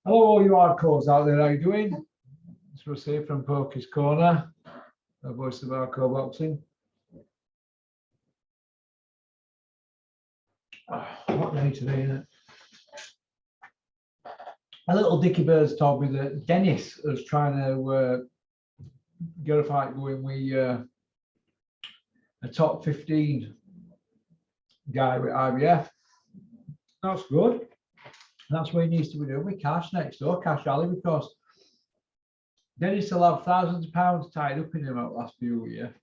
Hello, all you hardcores out there. How you doing? It's Russ here from Pokey's Corner, the voice of hardcore boxing. What day today, isn't it? A little Dickie Birds told me that Dennis was trying to get a fight going with a top 15 guy with IBF. That's good. That's what he needs to be doing with Cash next door, Cash Alley, because Dennis will have thousands of pounds tied up in him over the last few years.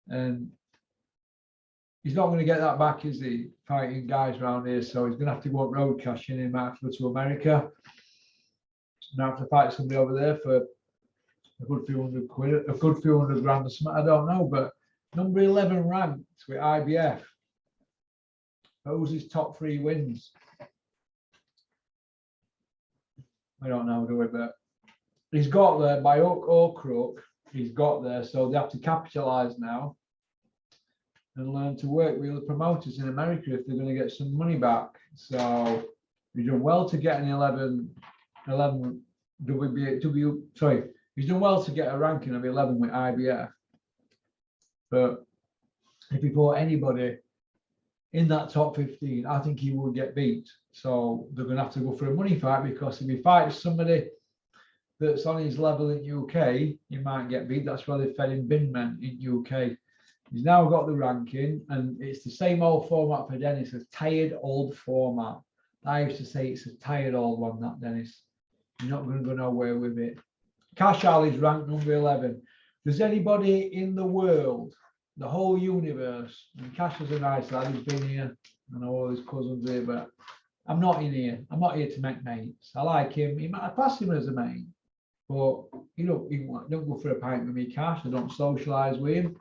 And he's not going to get that back, is he? Fighting guys around here, so he's going to have to go up road cashing. He might have to go to America and have to fight somebody over there for a good few hundred quid, a good few hundred grand or something. I don't know, but number 11 ranked with IBF. Who's his top 3 wins? I don't know, do we? But he's got there by hook or crook. He's got there, so they have to capitalise now and learn to work with the promoters in America if they're going to get some money back. So he's done well to get an 11 WBW. Sorry, he's done well to get a ranking of 11 with IBF. But if he fought anybody in that top 15, I think he would get beat. So they're going to have to go for a money fight, because if he fights somebody that's on his level in UK, he might get beat. That's why they fed him Binman in UK. He's now got the ranking, and it's the same old format for Dennis, a tired old format. I used to say it's a tired old one, that Dennis. You're not going to go nowhere with it. Cash Alley's ranked number 11. Does anybody in the world, the whole universe, and Cash is a nice lad, he's been here, I know all his cousins here, but I'm not in here. I'm not here to make mates. I like him. He might pass him as a mate, but you don't go for a pint with me, Cash. I don't socialise with him.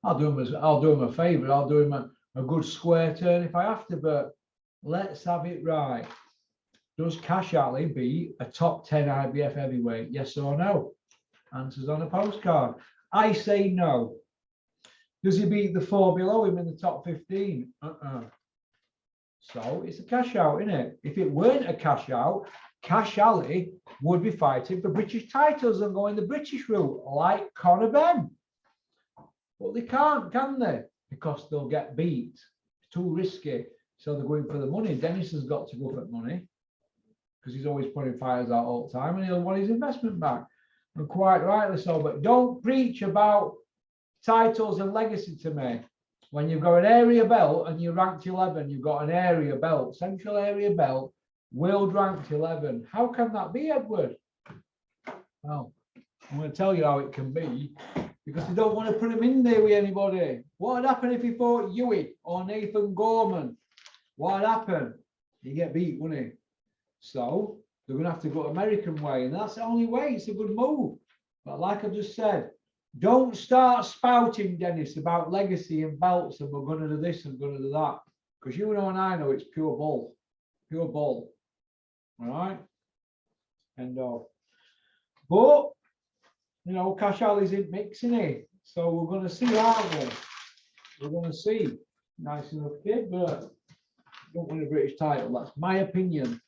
I'll do him a favour. I'll do him a good square turn if I have to, but let's have it right. Does Cash Alley beat a top 10 IBF heavyweight? Yes or no? Answers on a postcard. I say no. Does he beat the 4 below him in the top 15? So it's a cash out, isn't it? If it weren't a cash out, Cash Alley would be fighting for British titles and going the British route, like Conor Benn. But they can't, can they? Because they'll get beat. It's too risky. So they're going for the money. Dennis has got to go for money, because he's always putting fighters out all the time, and he'll want his investment back. And quite rightly so. But don't preach about titles and legacy to me. When you've got an area belt and you're ranked 11, you've got an area belt, central area belt, world ranked 11. How can that be, Edward? Well, I'm going to tell you how it can be, because they don't want to put him in there with anybody. What would happen if he fought Hewitt or Nathan Gorman? What would happen? He'd get beat, wouldn't he? So they're going to have to go American way, and that's the only way. It's a good move. But like I just said, don't start spouting, Dennis, about legacy and belts and we're going to do this and going to do that, because you know and I know it's pure bull. Pure bull. All right? And but you know, Cash Alley's in mixing it, so we're going to see, aren't we? We're going to see. Nice enough kid, but don't win a British title. That's my opinion.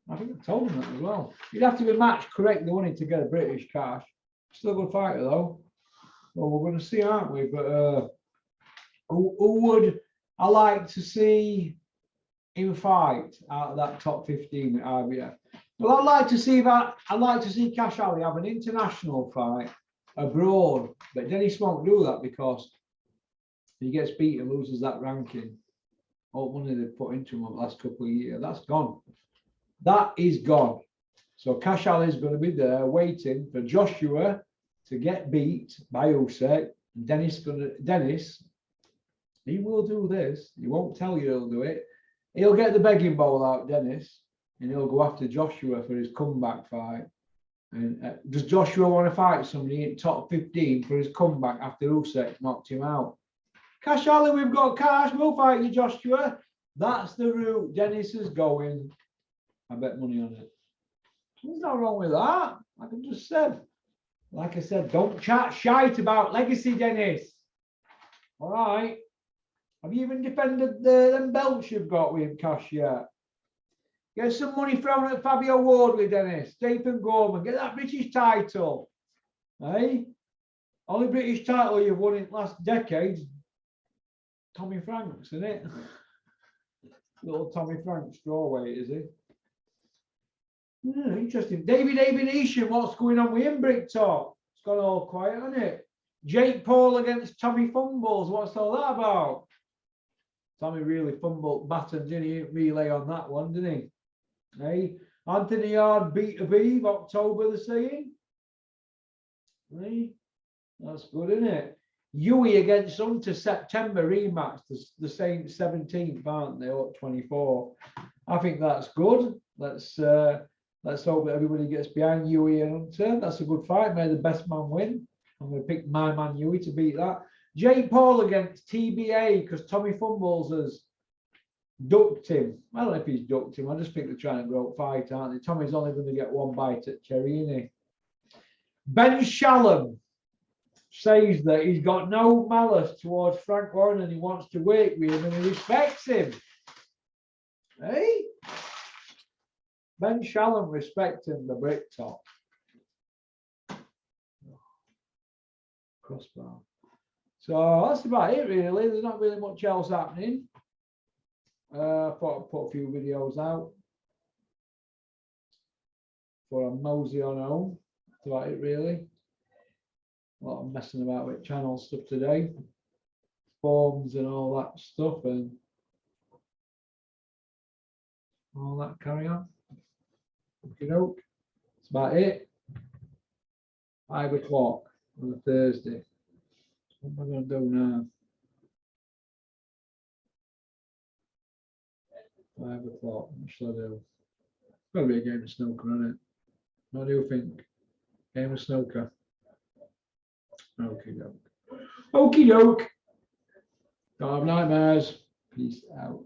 I think I told him that as well. You'd have to be match correct the money to get a British Cash. Still a good fighter though. Well, we're going to see, aren't we? But who would I like to see him fight out of that top 15 with IBF? Well, I'd like to see Cash Alley have an international fight abroad, but Dennis won't do that because he gets beat and loses that ranking. All the money they've put into him over the last couple of years, that's gone. That is gone. So Cash Alley is going to be there waiting for Joshua to get beat by Usyk. Dennis, he will do this. He won't tell you he'll do it. He'll get the begging bowl out, Dennis, and he'll go after Joshua for his comeback fight. And does Joshua want to fight somebody in top 15 for his comeback after Usyk knocked him out? Cash Alley, we've got cash. We'll fight you, Joshua. That's the route Dennis is going. I bet money on it. There's nothing wrong with that. Like I just said. Like I said, don't chat shite about legacy, Dennis. All right. Have you even defended them belts you've got with Cash yet? Get some money thrown at Fabio Wardley, Dennis. Stephen Gorman. Get that British title. Hey? Only British title you've won in the last decade. Tommy Franks, isn't it? Little Tommy Franks strawweight, is he? Yeah, interesting. David Abenisham, what's going on with him, Brick Talk? It's gone all quiet, hasn't it? Jake Paul against Tommy Fumbles. What's all that about? Tommy really fumbled battens, didn't he? Relay on that one, didn't he? Hey, Anthony Yard beat Aviv, October, they're saying. Hey, that's good, isn't it? Yui against Hunter, September rematch. The same 17th, aren't they? Or 24. I think that's good. Let's hope that everybody gets behind Yui and Hunter. That's a good fight. May the best man win. I'm going to pick my man Yui to beat that. Jake Paul against TBA because Tommy Fumbles has ducked him. I don't know if he's ducked him. I just think they're trying to grow up fight, aren't they? Tommy's only going to get one bite at Cherry, isn't he? Ben Shalom says that he's got no malice towards Frank Warren and he wants to work with him and he respects him. Hey? Ben Shalom respecting the Brick Top. Crossbar. So that's about it, really. There's not really much else happening. I thought I'd put a few videos out for a mosey on home. That's about it, really. A lot of messing about with channel stuff today, forms and all that stuff, and all that carry on. Okay, doke. That's about it. 5 o'clock on a Thursday. What am I going to do now? 5 o'clock. What shall I do? It's got to be a game of snooker, isn't it? What do you think? Game of snooker. Okie doke. Okie doke. Don't have nightmares. Peace out.